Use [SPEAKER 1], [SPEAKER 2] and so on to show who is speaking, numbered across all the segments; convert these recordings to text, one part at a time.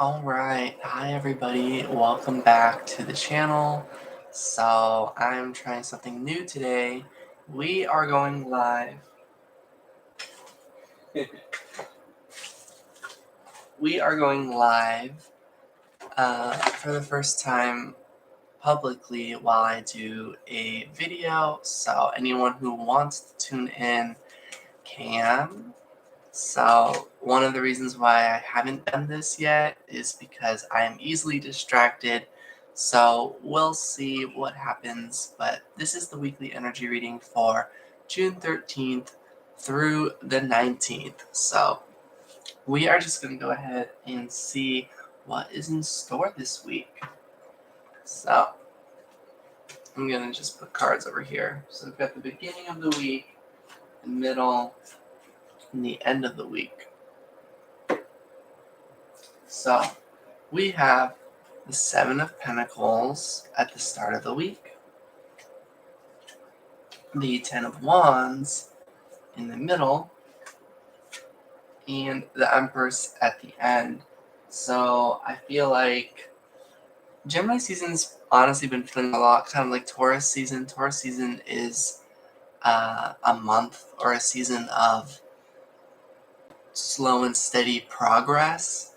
[SPEAKER 1] Alright, hi everybody, welcome back to the channel. So, I'm trying something new today. We are going live. We are going live for the first time publicly while I do a video. So, anyone who wants to tune in can. So, one of the reasons why I haven't done this yet is because I am easily distracted. So, we'll see what happens. But this is the weekly energy reading for June 13th through the 19th. So, we are just going to go ahead and see what is in store this week. So, I'm going to just put cards over here. So, we've got the beginning of the week, the middle, and the end of the week. So, we have the Seven of Pentacles at the start of the week, the Ten of Wands in the middle, and the Empress at the end. So, I feel like Gemini season's honestly been feeling a lot kind of like Taurus season. Taurus season is a month or a season of slow and steady progress.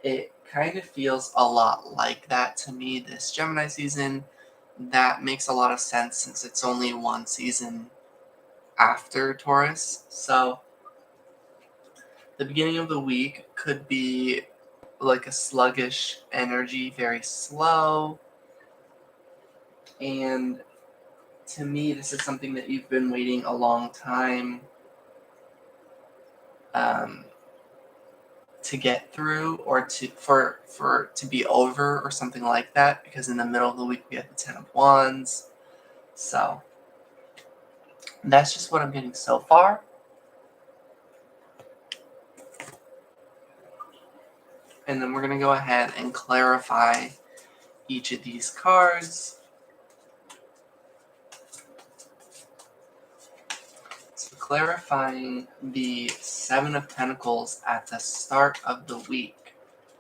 [SPEAKER 1] It kind of feels a lot like that to me this Gemini season. That makes a lot of sense since it's only one season after Taurus. So the beginning of the week could be like a sluggish energy, very slow. And to me, this is something that you've been waiting a long time to get through, or to be over, or something like that. Because in the middle of the week we have the Ten of Wands. So that's just what I'm getting so far. And then we're going to go ahead and clarify each of these cards. So clarifying the Seven of Pentacles at the start of the week,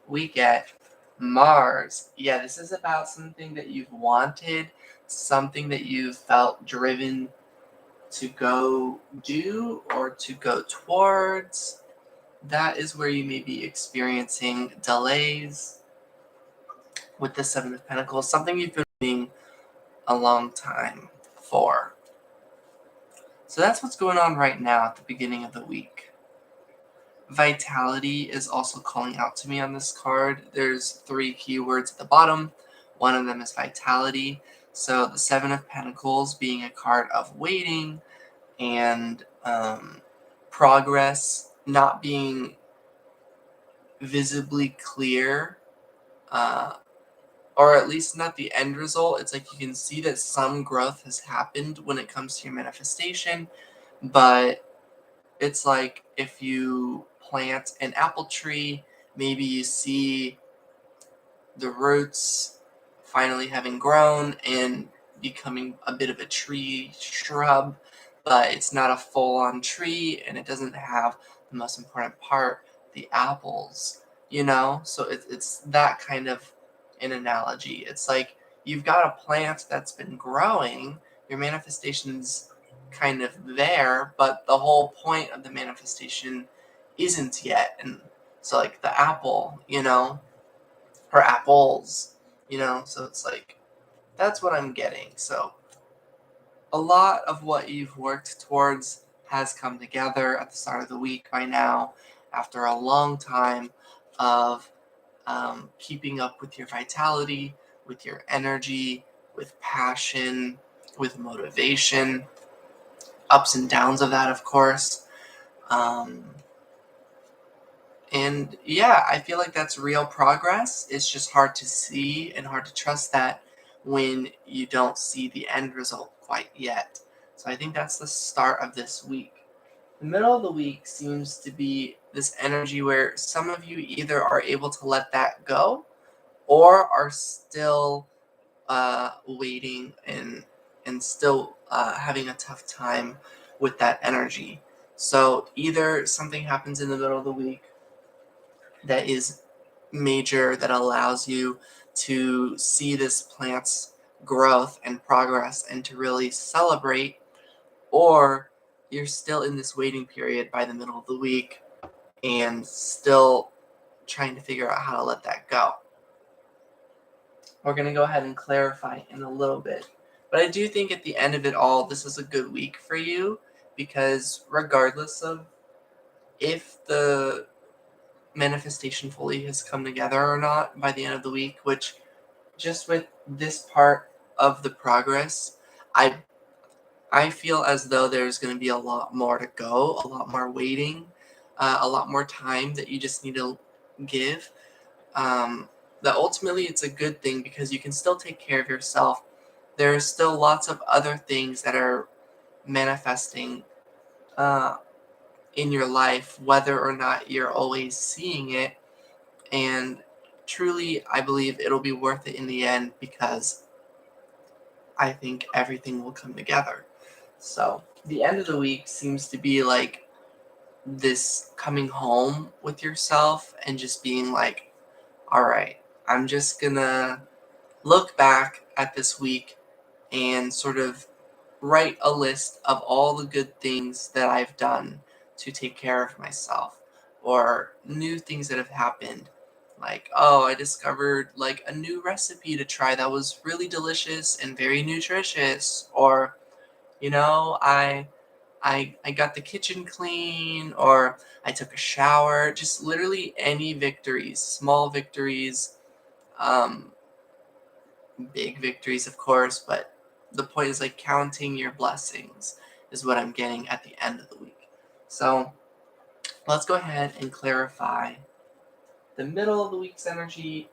[SPEAKER 1] we get Mars. Yeah, this is about something that you've wanted, something that you felt driven to go do or to go towards. That is where you may be experiencing delays with the Seven of Pentacles, something you've been waiting a long time for. So that's what's going on right now at the beginning of the week. Vitality is also calling out to me on this card. There's 3 keywords at the bottom. One of them is vitality. So the Seven of Pentacles being a card of waiting and progress, not being visibly clear, or at least not the end result. It's like you can see that some growth has happened when it comes to your manifestation, but it's like if you plant an apple tree, maybe you see the roots finally having grown and becoming a bit of a tree shrub, but it's not a full-on tree, and it doesn't have the most important part, the apples, So it's that kind of an analogy. It's like you've got a plant that's been growing, your manifestation's kind of there, but the whole point of the manifestation isn't yet. And so like the apple, or apples, so it's like that's what I'm getting. So a lot of what you've worked towards has come together at the start of the week by now, after a long time of keeping up with your vitality, with your energy, with passion, with motivation, ups and downs of that, of course. And yeah, I feel like that's real progress. It's just hard to see and hard to trust that when you don't see the end result quite yet. So I think that's the start of this week. The middle of the week seems to be this energy where some of you either are able to let that go or are still waiting and still having a tough time with that energy. So either something happens in the middle of the week that is major that allows you to see this plant's growth and progress and to really celebrate, or you're still in this waiting period by the middle of the week and still trying to figure out how to let that go. We're going to go ahead and clarify in a little bit. But I do think at the end of it all, this is a good week for you, because regardless of if the manifestation fully has come together or not by the end of the week, which just with this part of the progress, I I feel as though there's going to be a lot more to go, a lot more waiting, a lot more time that you just need to give. Um, that ultimately it's a good thing because you can still take care of yourself. There's still lots of other things that are manifesting uh, in your life, whether or not you're always seeing it. And truly, I believe it'll be worth it in the end because I think everything will come together. So, the end of the week seems to be like this coming home with yourself and just being like, all right, I'm just gonna look back at this week and sort of write a list of all the good things that I've done to take care of myself, or new things that have happened. Like, oh, I discovered like a new recipe to try that was really delicious and very nutritious, or I got the kitchen clean, or I took a shower. Just literally any victories, small victories, um, big victories, of course, but the point is like counting your blessings is what I'm getting at the end of the week. So let's go ahead and clarify the middle of the week's energy.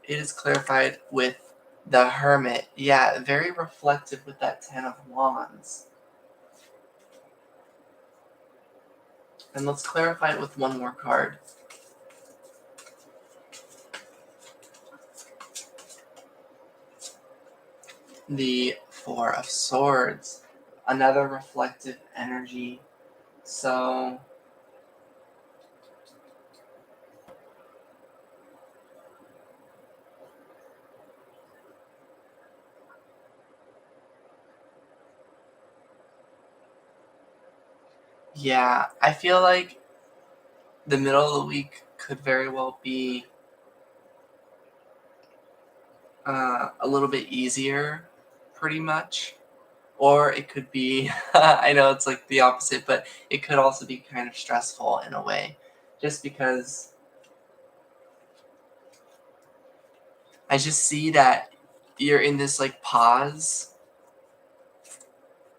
[SPEAKER 1] It is clarified with the Hermit. Yeah, very reflective with that Ten of Wands. And let's clarify it with one more card. The Four of Swords. Another reflective energy. So yeah, I feel like the middle of the week could very well be a little bit easier, pretty much. Or it could be, I know it's like the opposite, but it could also be kind of stressful in a way. Just because I just see that you're in this like pause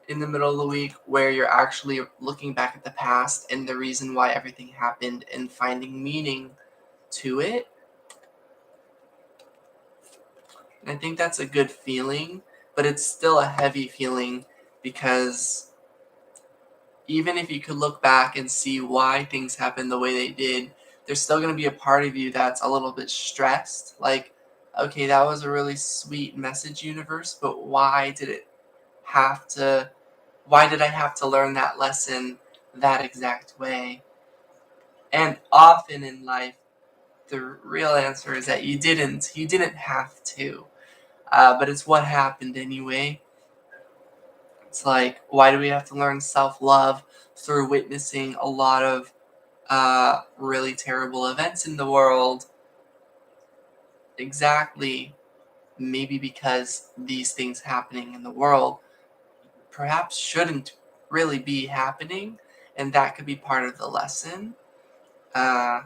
[SPEAKER 1] in the middle of the week where you're actually looking back at the past and the reason why everything happened and finding meaning to it. And I think that's a good feeling, but it's still a heavy feeling because even if you could look back and see why things happened the way they did, there's still going to be a part of you that's a little bit stressed. Like, okay, that was a really sweet message, universe, but have to, why did I have to learn that lesson that exact way? And often in life, the real answer is that you didn't. You didn't have to. But it's what happened anyway. It's like, why do we have to learn self-love through witnessing a lot of really terrible events in the world? Exactly. Maybe because these things happening in the world perhaps shouldn't really be happening, and that could be part of the lesson. Uh,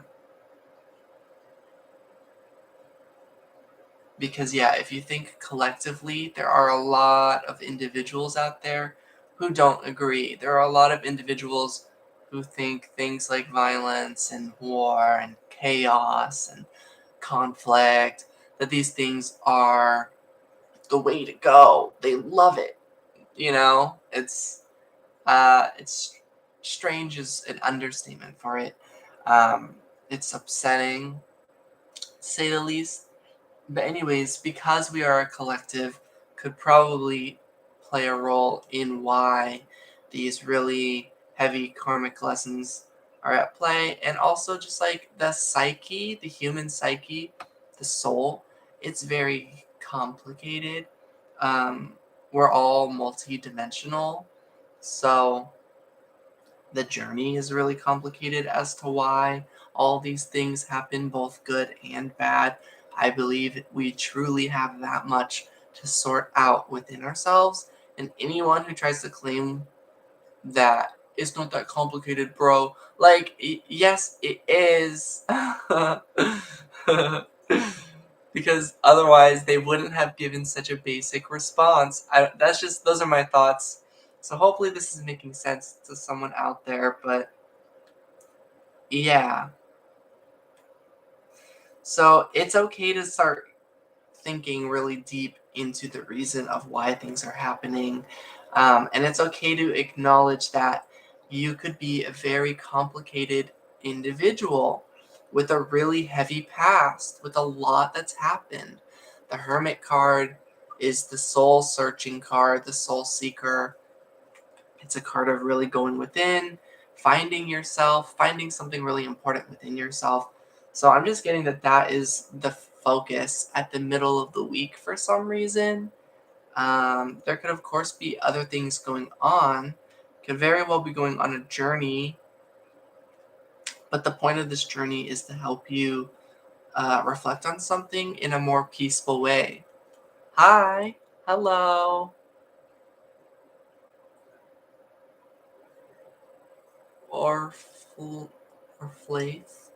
[SPEAKER 1] Because, yeah, if you think collectively, there are a lot of individuals out there who don't agree. There are a lot of individuals who think things like violence and war and chaos and conflict, that these things are the way to go. They love it. It's strange is an understatement for it. It's upsetting, to say the least. But anyways, because we are a collective, could probably play a role in why these really heavy karmic lessons are at play, and also just like the psyche, the human psyche, the soul, it's very complicated. Um, we're all multi-dimensional, so the journey is really complicated as to why all these things happen, both good and bad. I believe we truly have that much to sort out within ourselves, and anyone who tries to claim that it's not that complicated, bro. Like, yes, it is. Because otherwise, they wouldn't have given such a basic response. Those are my thoughts. So hopefully, this is making sense to someone out there. But yeah, so it's okay to start thinking really deep into the reason of why things are happening. And it's okay to acknowledge that you could be a very complicated individual with a really heavy past, with a lot that's happened. The Hermit card is the soul searching card, the soul seeker. It's a card of really going within, finding yourself, finding something really important within yourself. So I'm just getting that that is the focus at the middle of the week for some reason. There could, of course, be other things going on. Could very well be going on a journey, but the point of this journey is to help you reflect on something in a more peaceful way. Hi, hello, or or Flaith.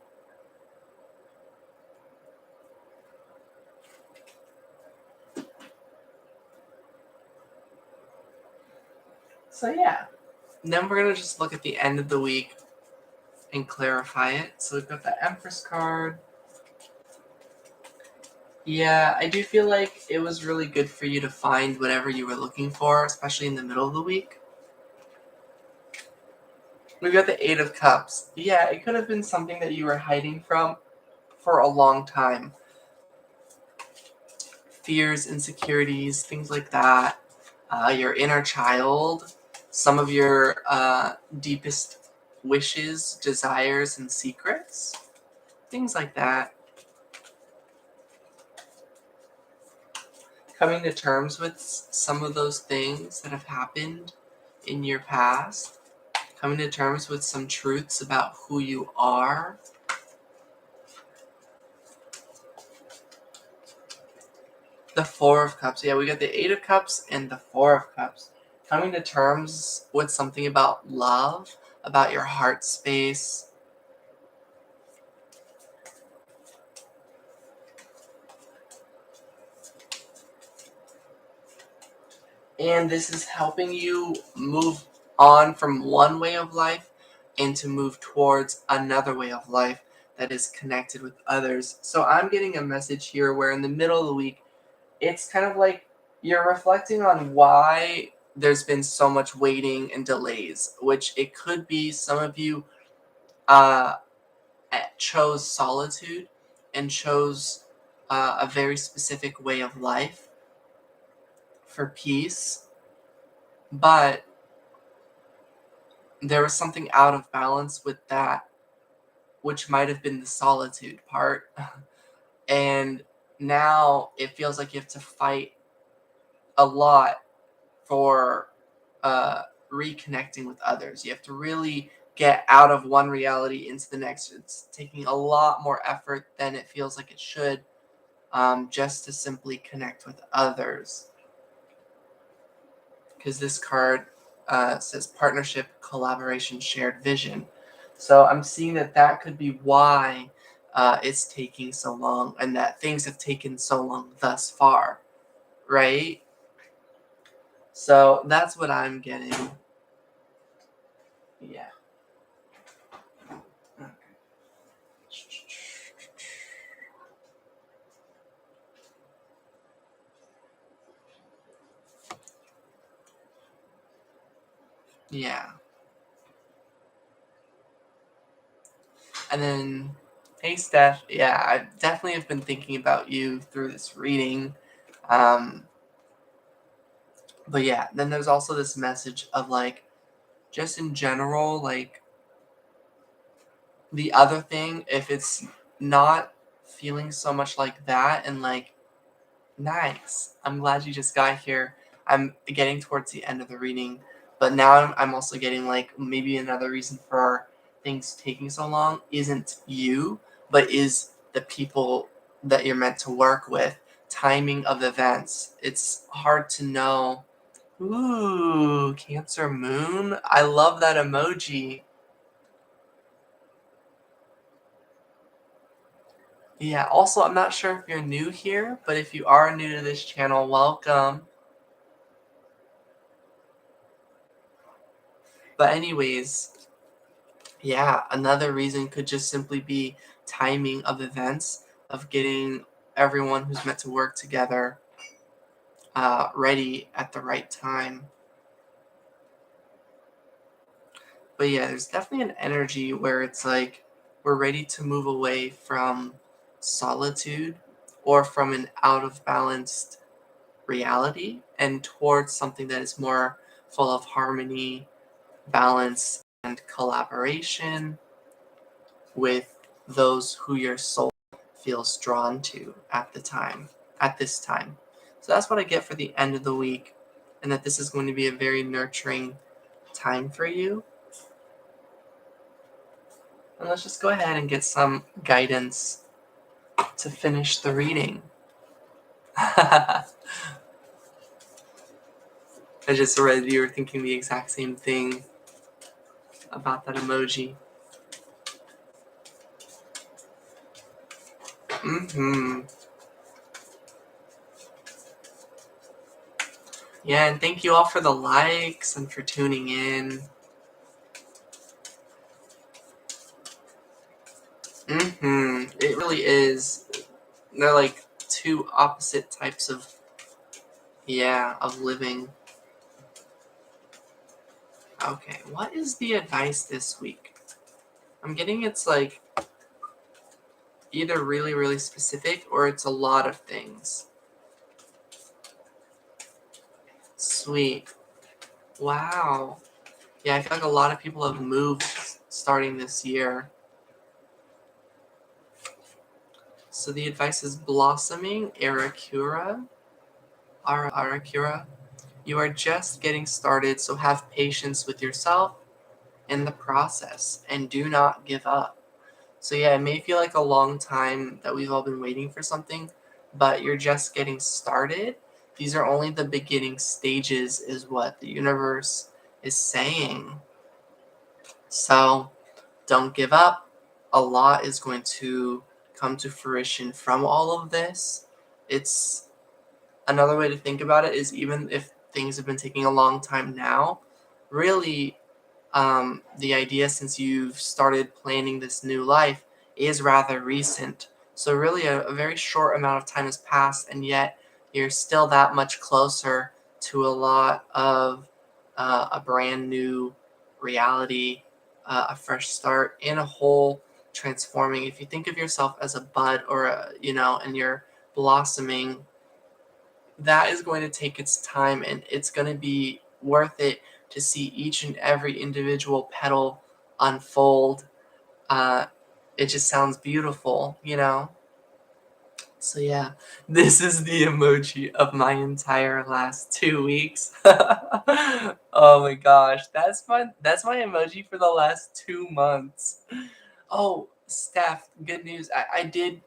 [SPEAKER 1] So yeah. And then we're going to just look at the end of the week and clarify it. So we've got the Empress card. Yeah, I do feel like it was really good for you to find whatever you were looking for, especially in the middle of the week. We've got the Eight of Cups. Yeah, it could have been something that you were hiding from for a long time. Fears, insecurities, things like that. Your inner child, some of your deepest wishes, desires, and secrets. Things like that. Coming to terms with some of those things that have happened in your past, coming to terms with some truths about who you are. The Four of Cups. Yeah, we got the Eight of Cups and the Four of Cups. Coming to terms with something about love, about your heart space. And this is helping you move on from one way of life and to move towards another way of life that is connected with others. So I'm getting a message here where in the middle of the week, it's kind of like you're reflecting on why there's been so much waiting and delays, which it could be some of you uh, chose solitude and chose a very specific way of life for peace, but there was something out of balance with that, which might have been the solitude part. And now it feels like you have to fight a lot for reconnecting with others. You have to really get out of one reality into the next. It's taking a lot more effort than it feels like it should, just to simply connect with others. Because this card says partnership, collaboration, shared vision. So I'm seeing that that could be why it's taking so long and that things have taken so long thus far, right? So that's what I'm getting. Yeah. Okay. Yeah. And then, hey, Steph. Yeah, I definitely have been thinking about you through this reading. Um, but yeah, then there's also this message of like, just in general, like, The other thing, if it's not feeling so much like that and like, nice, I'm glad you just got here. I'm getting towards the end of the reading, but now I'm also getting like maybe another reason for things taking so long isn't you, but is the people that you're meant to work with. Timing of events. It's hard to know. Ooh, Cancer Moon. I love that emoji. Yeah, also, I'm not sure if you're new here, but if you are new to this channel, welcome. But anyways, yeah, another reason could just simply be timing of events, of getting everyone who's meant to work together ready at the right time. But yeah, there's definitely an energy where it's like we're ready to move away from solitude or from an out of balanced reality and towards something that is more full of harmony, balance, and collaboration with those who your soul feels drawn to at this time. So that's what I get for the end of the week, and that this is going to be a very nurturing time for you. And let's just go ahead and get some guidance to finish the reading. I just read you were thinking the exact same thing about that emoji. Mm-hmm. Yeah, and thank you all for the likes and for tuning in. Mm-hmm. It really is. They're like two opposite types of, yeah, of living. Okay, what is the advice this week? I'm getting it's like either really, really specific or it's a lot of things. Sweet. Wow. Yeah, I feel like a lot of people have moved starting this year. So the advice is blossoming, Arakura. Arakura. You are just getting started, so have patience with yourself in the process and do not give up. So yeah, it may feel like a long time that we've all been waiting for something, but you're just getting started. These are only the beginning stages, is what the universe is saying. So don't give up. A lot is going to come to fruition from all of this. It's another way to think about it is even if things have been taking a long time now, really the idea since you've started planning this new life is rather recent. So really a very short amount of time has passed and yet you're still that much closer to a lot of a brand new reality, a fresh start, and a whole transforming. If you think of yourself as a bud or and you're blossoming, that is going to take its time and it's going to be worth it to see each and every individual petal unfold. Uh, it just sounds beautiful. So yeah, this is the emoji of my entire last 2 weeks. Oh my gosh, that's my emoji for the last 2 months. Oh, Steph, good news. I did,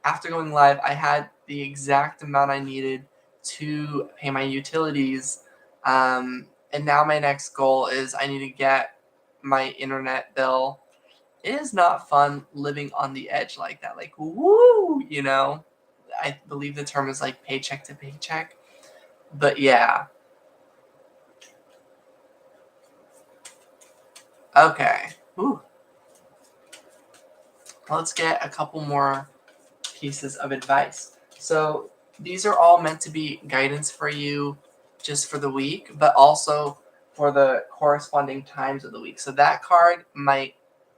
[SPEAKER 1] after going live, I had the exact amount I needed to pay my utilities. And now my next goal is I need to get my internet bill. It is not fun living on the edge like that. Like, woo. I believe the term is like paycheck to paycheck. But yeah. Okay. Ooh. Let's get a couple more pieces of advice. So these are all meant to be guidance for you just for the week, but also for the corresponding times of the week. So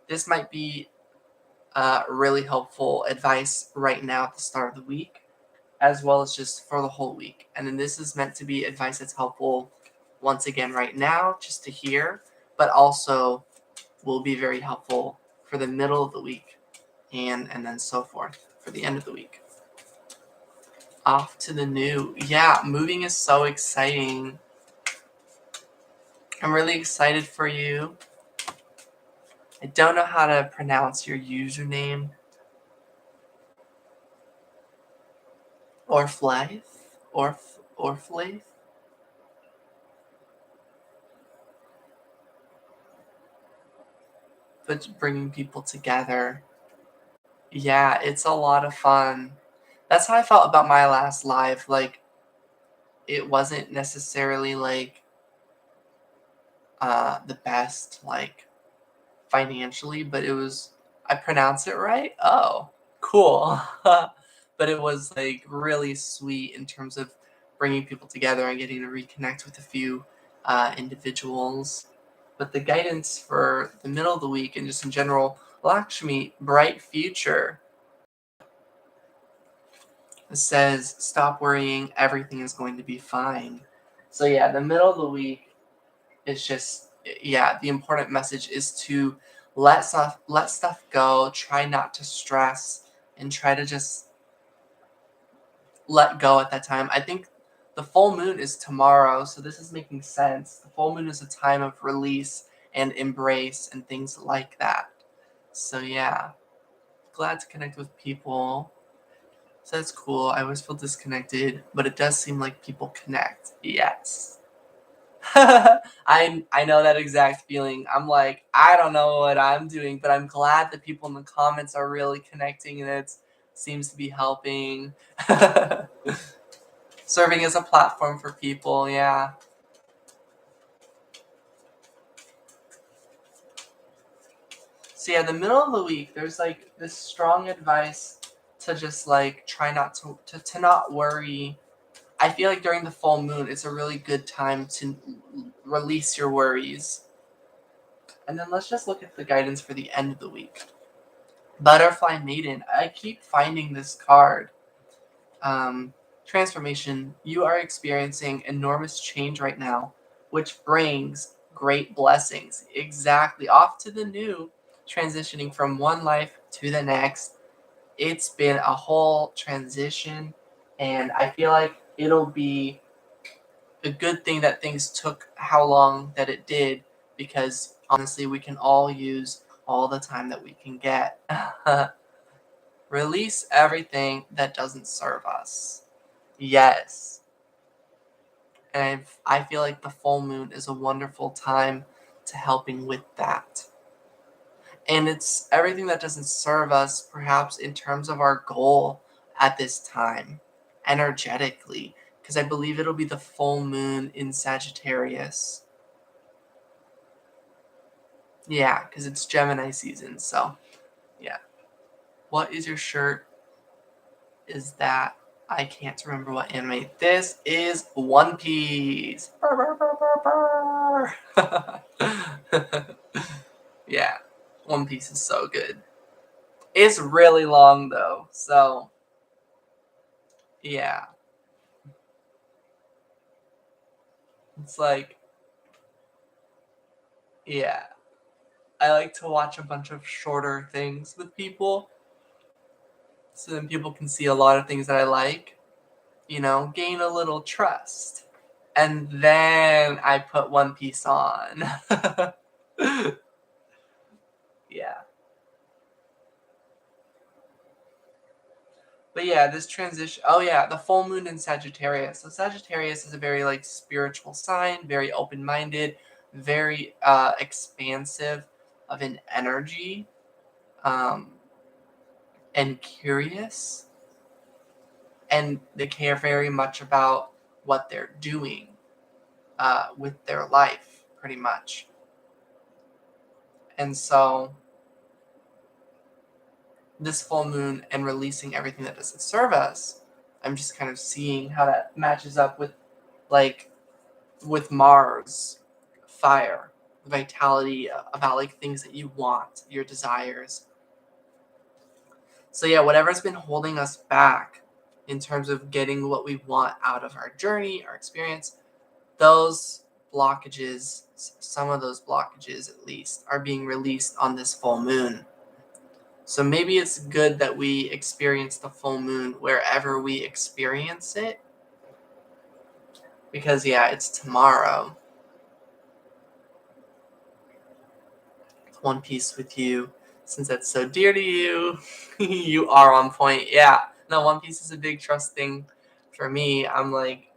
[SPEAKER 1] this might be really helpful advice right now at the start of the week, as well as just for the whole week. And then this is meant to be advice that's helpful once again right now, just to hear, but also will be very helpful for the middle of the week, and then so forth for the end of the week. Off to the new. Yeah, moving is so exciting. I'm really excited for you. I don't know how to pronounce your username. Orflaith? Orflaith? But bringing people together. Yeah, it's a lot of fun. That's how I felt about my last live. Like, it wasn't necessarily like the best, like, financially, but it was. I pronounced it right? Oh, cool. But it was like really sweet in terms of bringing people together and getting to reconnect with a few individuals. But the guidance for the middle of the week and just in general, Lakshmi, bright future. It says, stop worrying, everything is going to be fine. So yeah, the middle of the week is just, yeah, the important message is to let stuff go, try not to stress, and try to just let go at that time. I think the full moon is tomorrow, so this is making sense. The full moon is a time of release and embrace and things like that. So yeah, glad to connect with people. So that's cool. I always feel disconnected, but it does seem like people connect. Yes. I know that exact feeling. I'm like, I don't know what I'm doing, but I'm glad that people in the comments are really connecting and it seems to be helping. Serving as a platform for people, yeah. So yeah, the middle of the week, there's like this strong advice to just like try not to not worry. I feel like during the full moon, it's a really good time to release your worries. And then let's just look at the guidance for the end of the week. Butterfly Maiden. I keep finding this card. Transformation. You are experiencing enormous change right now, which brings great blessings. Exactly. Off to the new, transitioning from one life to the next. It's been a whole transition, and I feel like it'll be a good thing that things took how long that it did, because honestly, we can all use all the time that we can get. Release everything that doesn't serve us. Yes. And I feel like the full moon is a wonderful time to helping with that. And it's everything that doesn't serve us, perhaps in terms of our goal at this time, energetically, because I believe it'll be the full moon in Sagittarius. Yeah, because it's Gemini season, so yeah. What is your shirt? Is that I can't remember what anime. This is One Piece. Brr, brr, brr, brr, brr. Yeah, One Piece is so good. It's really long though, so yeah. It's like, yeah. I like to watch a bunch of shorter things with people, so then people can see a lot of things that I like, gain a little trust. And then I put One Piece on. Yeah. But yeah, this transition. Oh yeah, the full moon in Sagittarius. So Sagittarius is a very like spiritual sign, very open-minded, very expansive of an energy, um, and curious, and they care very much about what they're doing with their life, pretty much. And so this full moon and releasing everything that doesn't serve us, I'm just kind of seeing how that matches up with like with Mars, fire, vitality, about like things that you want, your desires. So yeah, whatever's been holding us back in terms of getting what we want out of our journey, our experience, those blockages, some of those blockages at least, are being released on this full moon. So maybe it's good that we experience the full moon wherever we experience it. Because, yeah, it's tomorrow. One Piece with you, since that's so dear to you. You are on point. Yeah. No, One Piece is a big trust thing for me. I'm like,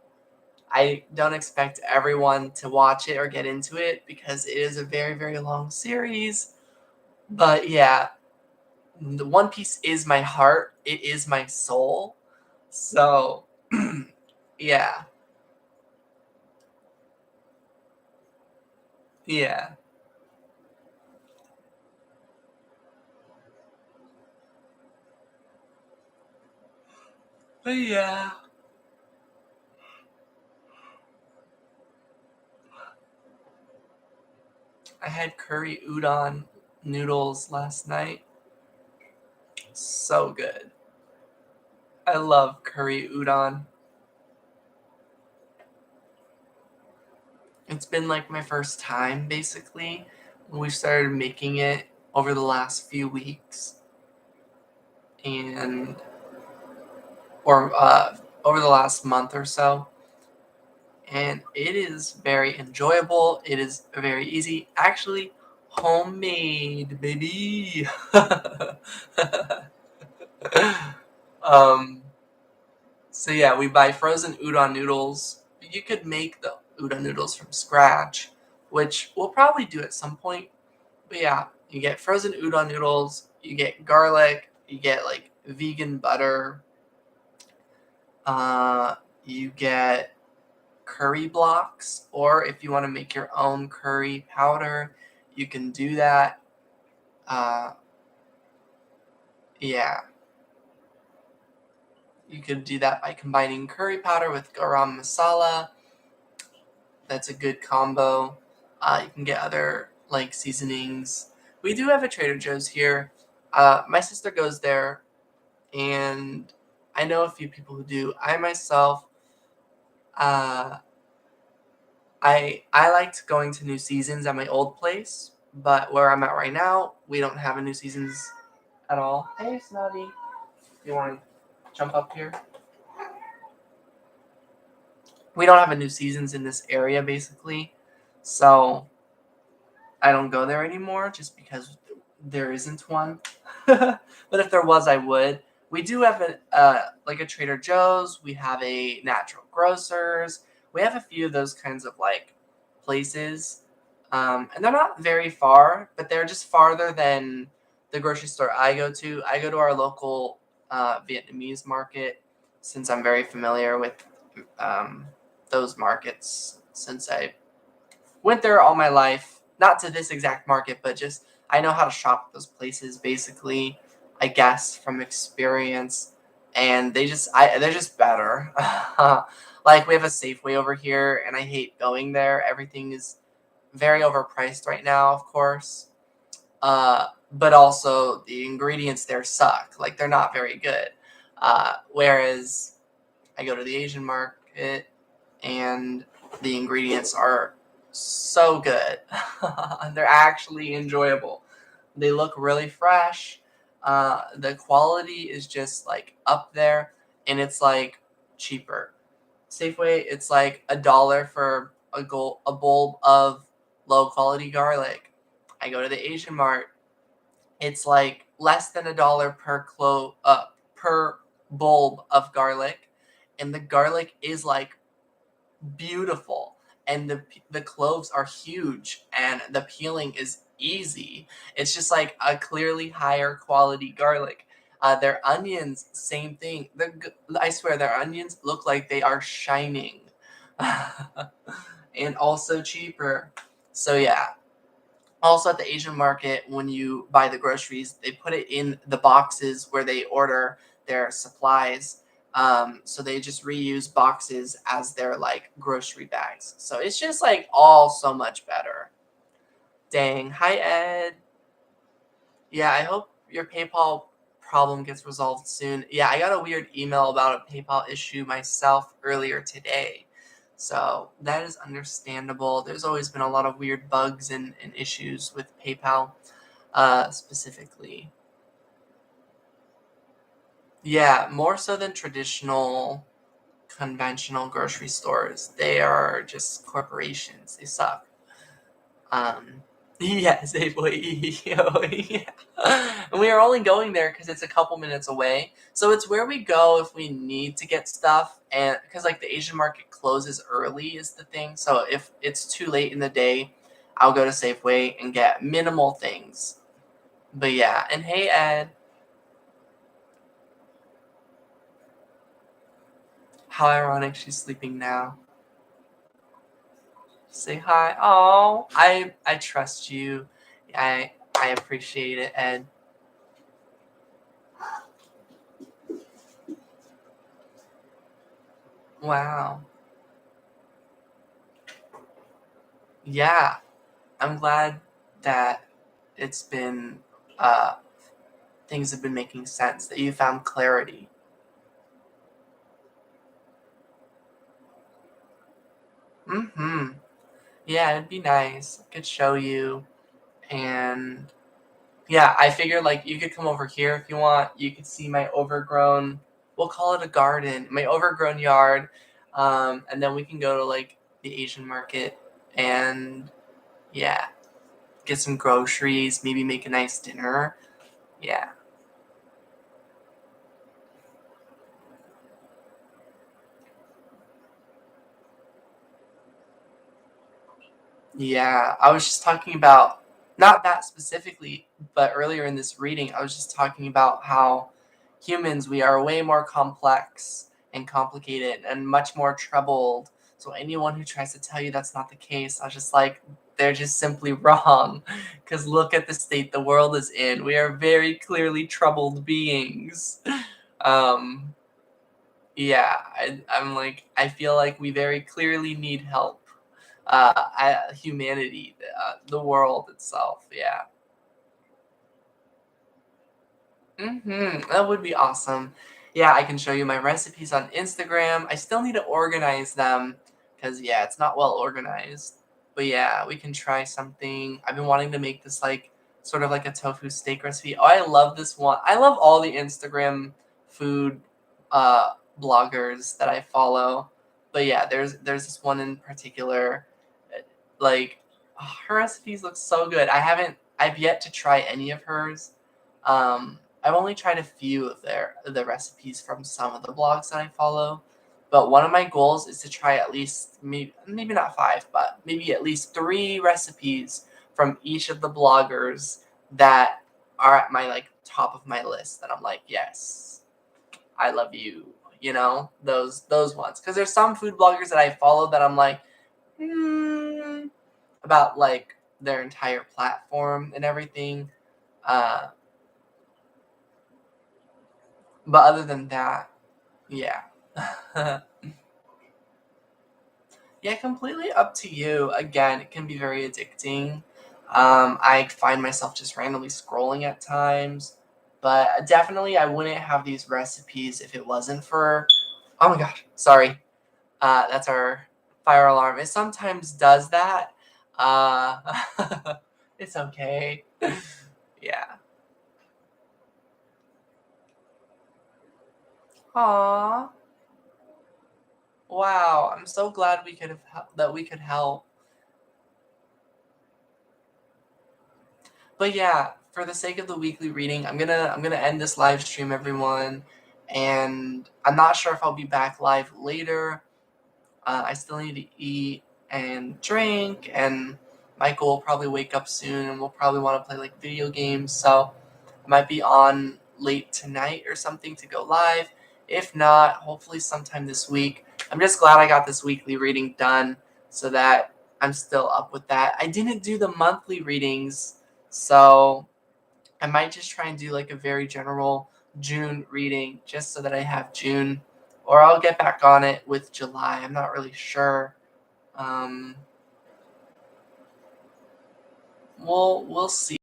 [SPEAKER 1] I don't expect everyone to watch it or get into it because it is a very, very long series. But yeah, the One Piece is my heart. It is my soul. So, yeah. Yeah. But yeah. I had curry udon noodles last night. So good. I love curry udon. It's been like my first time basically. We started making it over the last few weeks and or over the last month or so. And it is very enjoyable. It is very easy. Actually, homemade, baby. um, so yeah, we buy frozen udon noodles. You could make the udon noodles from scratch, which we'll probably do at some point. But yeah, you get frozen udon noodles, you get garlic, you get like vegan butter, uh, you get curry blocks, or if you want to make your own curry powder, you can do that. Uh, yeah, you could do that by combining curry powder with garam masala. That's a good combo. You can get other like seasonings. We do have a Trader Joe's here. My sister goes there, and I know a few people who do. I myself, uh, I liked going to New Seasons at my old place, but where I'm at right now, we don't have a New Seasons at all. Hey, Snotty, you want to jump up here? We don't have a New Seasons in this area, basically, so I don't go there anymore just because there isn't one. But if there was, I would. We do have a like a Trader Joe's. We have a Natural Grocers. We have a few of those kinds of like places, and they're not very far, but they're just farther than the grocery store I go to. I go to our local Vietnamese market since I'm very familiar with um, those markets since I went there all my life. Not to this exact market, but just I know how to shop at those places basically, I guess, from experience. And they're just better. Like we have a Safeway over here and I hate going there. Everything is very overpriced right now, of course. But also the ingredients there suck. Like they're not very good. Whereas I go to the Asian market and the ingredients are so good. They're actually enjoyable. They look really fresh. The quality is just like up there, and it's like cheaper. Safeway, it's like $1 for a bowl of low quality garlic. I go to the Asian Mart. It's like less than $1 per bulb of garlic, and the garlic is like beautiful, and the cloves are huge and the peeling is easy. It's just like a clearly higher quality garlic. Their onions, same thing. I swear their onions look like they are shining. And also cheaper. So yeah, also at the Asian market, when you buy the groceries, they put it in the boxes where they order their supplies. So they just reuse boxes as their like grocery bags. So it's just like all so much better. Dang. Hi, Ed. Yeah, I hope your PayPal problem gets resolved soon. Yeah, I got a weird email about a PayPal issue myself earlier today. So that is understandable. There's always been a lot of weird bugs and issues with PayPal specifically. Yeah, more so than traditional conventional grocery stores. They are just corporations. They suck. Um, yeah, Safeway. Yeah. And we are only going there because it's a couple minutes away. So it's where we go if we need to get stuff, and because like the Asian market closes early is the thing. So if it's too late in the day, I'll go to Safeway and get minimal things. But yeah, and hey Ed, how ironic she's sleeping now. Say hi. Oh, I trust you. I appreciate it, Ed. Wow. Yeah, I'm glad that it's been uh things have been making sense, that you found clarity. Mm-hmm. Yeah, it'd be nice. I could show you, and yeah, I figured like you could come over here if you want. You could see my overgrown, we'll call it a garden, my overgrown yard. And then we can go to like the Asian market and yeah, get some groceries, maybe make a nice dinner. Yeah. Yeah, I was just talking about not that specifically, but earlier in this reading, I was just talking about how humans, we are way more complex and complicated and much more troubled. So anyone who tries to tell you that's not the case, I was just like, they're just simply wrong. Because look at the state the world is in. We are very clearly troubled beings. Um, yeah, I'm like, I feel like we very clearly need help. Humanity, the world itself. Yeah. That would be awesome. Yeah, I can show you my recipes on Instagram. I still need to organize them because yeah, it's not well organized. But yeah, we can try something. I've been wanting to make this like sort of like a tofu steak recipe. Oh, I love this one. I love all the Instagram food uh bloggers that I follow. But yeah, there's this one in particular. Like her recipes look so good. I've yet to try any of hers. I've only tried a few of the recipes from some of the blogs that I follow, but one of my goals is to try at least maybe not five, but maybe at least three recipes from each of the bloggers that are at my like top of my list. That I'm like, yes, I love you. You know those ones because there's some food bloggers that I follow that I'm like, hmm, about like their entire platform and everything. Uh, but other than that, yeah. Yeah, completely up to you. Again, it can be very addicting. I find myself just randomly scrolling at times, but definitely I wouldn't have these recipes if it wasn't for. Oh my gosh, sorry. That's our fire alarm. It sometimes does that. Uh, it's okay. Yeah. Aw. Wow. I'm so glad that we could help. But yeah, for the sake of the weekly reading, I'm gonna end this live stream, everyone. And I'm not sure if I'll be back live later. I still need to eat and drink, and Michael will probably wake up soon, and we'll probably want to play like video games. So I might be on late tonight or something to go live. If not, hopefully sometime this week. I'm just glad I got this weekly reading done so that I'm still up with that. I didn't do the monthly readings, so I might just try and do like a very general June reading just so that I have June, or I'll get back on it with July. I'm not really sure. Um, we'll see.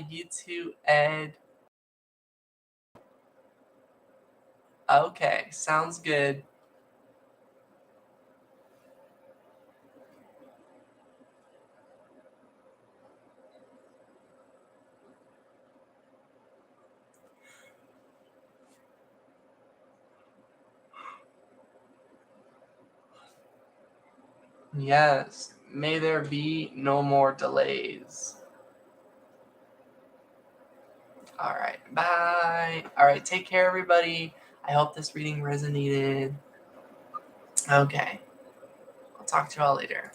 [SPEAKER 1] You too, Ed. Okay, sounds good. Yes. May there be no more delays. All right. Bye. All right. Take care, everybody. I hope this reading resonated. Okay. I'll talk to you all later.